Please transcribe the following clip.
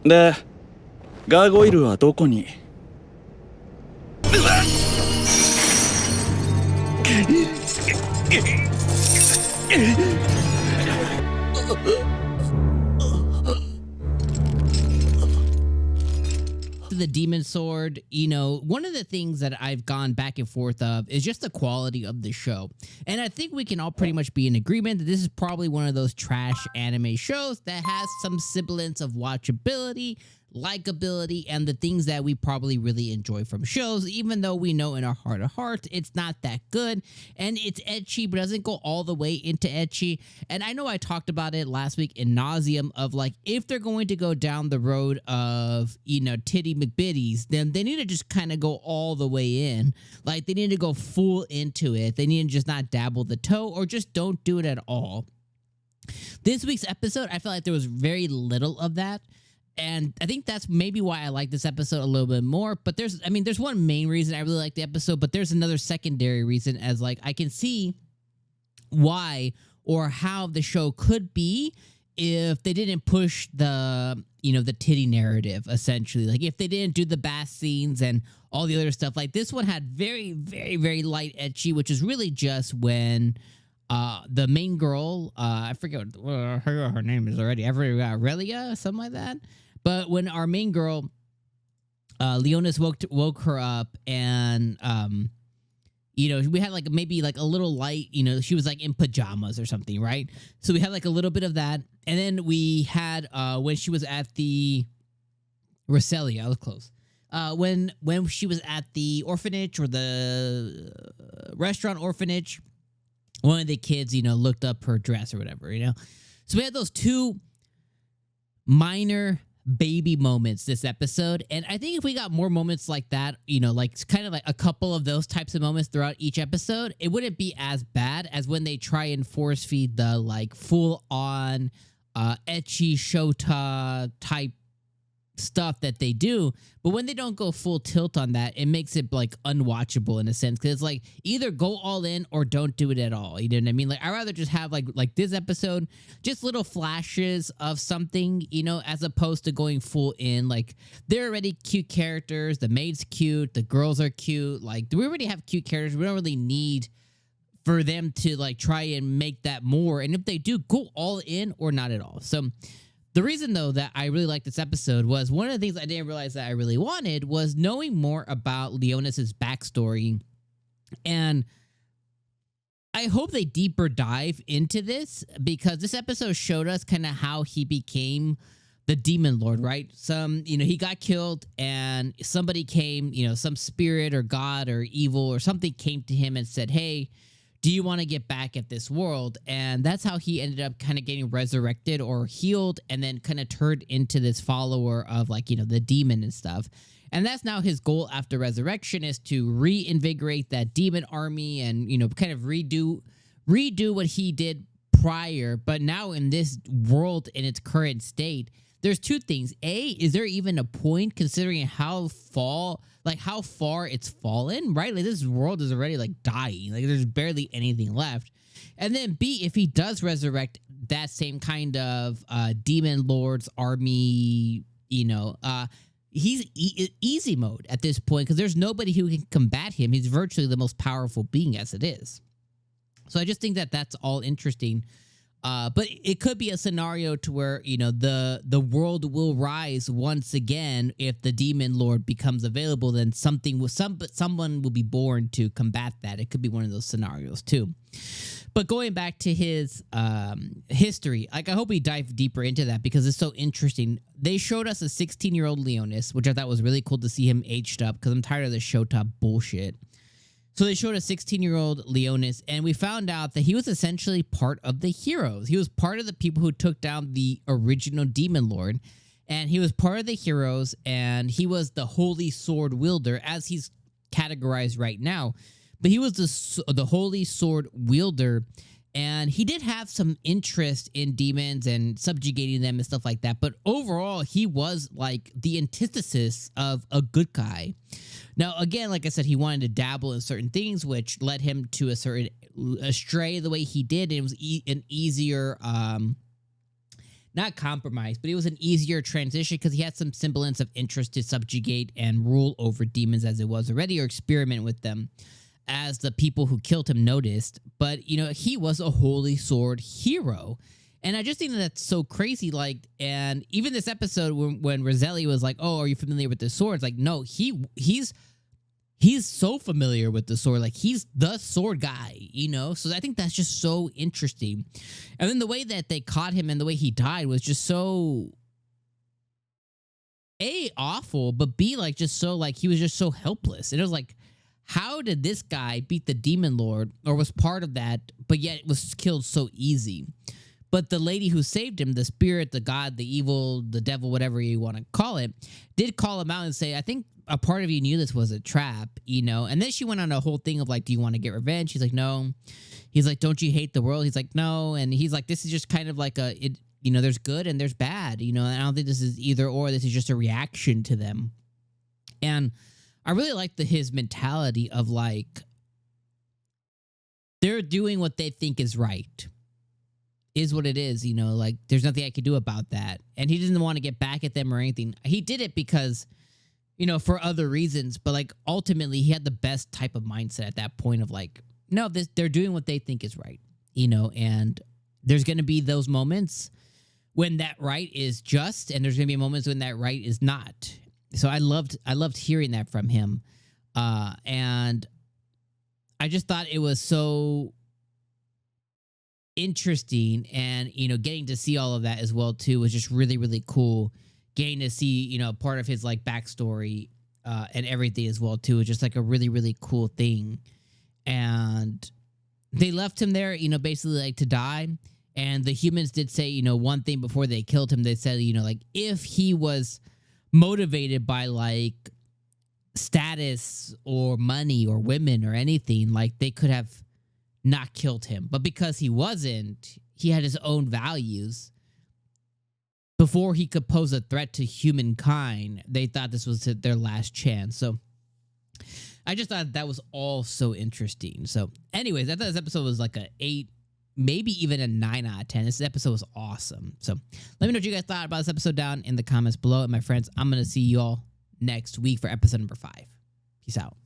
で、ガーゴイルはどこに？The demon sword, you know, one of the things that I've gone back and forth of is just the quality of the show. And I think we can all pretty much be in agreement that this is probably one of those trash anime shows that has some semblance of watchability, likability, and the things that we probably really enjoy from shows, even though we know in our heart of hearts it's not that good and it's ecchi but doesn't go all the way into ecchi. And I know I talked about it last week in nauseum of like, if they're going to go down the road of, you know, titty McBitties, then they need to just kind of go all the way in. Like, they need to go full into it. They need to just not dabble the toe or just don't do it at all. This week's episode, I felt like there was very little of that. And I think that's maybe why I like this episode a little bit more. But there's one main reason I really like the episode, but there's another secondary reason, as like I can see why or how the show could be if they didn't push the, you know, the titty narrative, essentially. Like, if they didn't do the bath scenes and all the other stuff. Like, this one had very, very, very light ecchi, which is really just when the main girl, I forget what her name is already, Aurelia, something like that. But when our main girl, Leonis woke her up, and you know, we had like maybe like a little light, you know, she was like in pajamas or something, right? So we had like a little bit of that, and then we had when she was at the Roselia, I was close. When she was at the orphanage or the restaurant orphanage, one of the kids, you know, looked up her dress or whatever, you know. So we had those two minor baby moments this episode, and I think if we got more moments like that, you know, like kind of like a couple of those types of moments throughout each episode, it wouldn't be as bad as when they try and force feed the like full on ecchi shota type stuff that they do. But when they don't go full tilt on that, it makes it like unwatchable in a sense, because it's like either go all in or don't do it at all. You know what I mean? Like, I'd rather just have like this episode, just little flashes of something, you know, as opposed to going full in. Like, they're already cute characters, the maid's cute, the girls are cute, like we already have cute characters. We don't really need for them to like try and make that more, and if they do, go all in or not at all. So the reason, though, that I really liked this episode was one of the things I didn't realize that I really wanted was knowing more about Leonis' backstory. And I hope they deeper dive into this, because this episode showed us kind of how he became the demon lord, right? You know, he got killed and somebody came, you know, some spirit or god or evil or something came to him and said, hey, do you want to get back at this world? And that's how he ended up kind of getting resurrected or healed, and then kind of turned into this follower of, like, you know, the demon and stuff. And that's now his goal after resurrection, is to reinvigorate that demon army and, you know, kind of redo what he did prior. But now in this world in its current state, there's two things. A, is there even a point, considering how far it's fallen, right? Like, this world is already like dying. Like, there's barely anything left. And then B, if he does resurrect that same kind of demon lord's army, you know, he's easy mode at this point, because there's nobody who can combat him. He's virtually the most powerful being as it is. So I just think that that's all interesting. But it could be a scenario to where, you know, the world will rise once again if the demon lord becomes available. Then someone will be born to combat that. It could be one of those scenarios too. But going back to his history, like, I hope we dive deeper into that, because it's so interesting. They showed us a 16-year-old Leonis, which I thought was really cool to see him aged up, because I'm tired of this Shota bullshit. So they showed a 16-year-old Leonis, and we found out that he was essentially part of the heroes. He was part of the people who took down the original demon lord, and he was part of the heroes, and he was the holy sword wielder, as he's categorized right now. But he was the holy sword wielder, and he did have some interest in demons and subjugating them and stuff like that. But overall, he was like the antithesis of a good guy. Now, again, like I said, he wanted to dabble in certain things, which led him to astray the way he did. And it was an easier, not compromise, but it was an easier transition because he had some semblance of interest to subjugate and rule over demons as it was already, or experiment with them, as the people who killed him noticed. But, you know, he was a holy sword hero. And I just think that's so crazy. Like, and even this episode when Roselli was like, "Oh, are you familiar with the sword?" It's like, no, he's so familiar with the sword. Like, he's the sword guy, you know? So I think that's just so interesting. And then the way that they caught him and the way he died was just so A, awful, but B, like, just so, like, he was just so helpless. And it was like, how did this guy beat the demon lord, or was part of that, but yet was killed so easy? But the lady who saved him, the spirit, the god, the evil, the devil, whatever you want to call it, did call him out and say, "I think a part of you knew this was a trap," you know? And then she went on a whole thing of like, "Do you want to get revenge?" He's like, "No." He's like, "Don't you hate the world?" He's like, "No." And he's like, "This is just kind of like you know, there's good and there's bad, you know, and I don't think this is either or. This is just a reaction to them." And I really like his mentality of like, they're doing what they think is right. Is what it is, you know, like, there's nothing I can do about that. And he didn't want to get back at them or anything. He did it because, you know, for other reasons, but like, ultimately he had the best type of mindset at that point of like, no, they're doing what they think is right, you know, and there's going to be those moments when that right is just, and there's going to be moments when that right is not. So I loved hearing that from him. And I just thought it was so interesting, and, you know, getting to see all of that as well too was just really, really cool. Getting to see, you know, part of his like backstory and everything as well too was just like a really, really cool thing. And they left him there, you know, basically like to die. And the humans did say, you know, one thing before they killed him. They said, you know, like, if he was motivated by like status or money or women or anything, like, they could have not killed him. But because he wasn't, he had his own values. Before he could pose a threat to humankind, they thought this was their last chance. So I just thought that was all so interesting. So anyways, I thought this episode was like a 8, maybe even a 9 out of 10. This episode was awesome. So let me know what you guys thought about this episode down in the comments below. And my friends, I'm going to see you all next week for episode number 5. Peace out.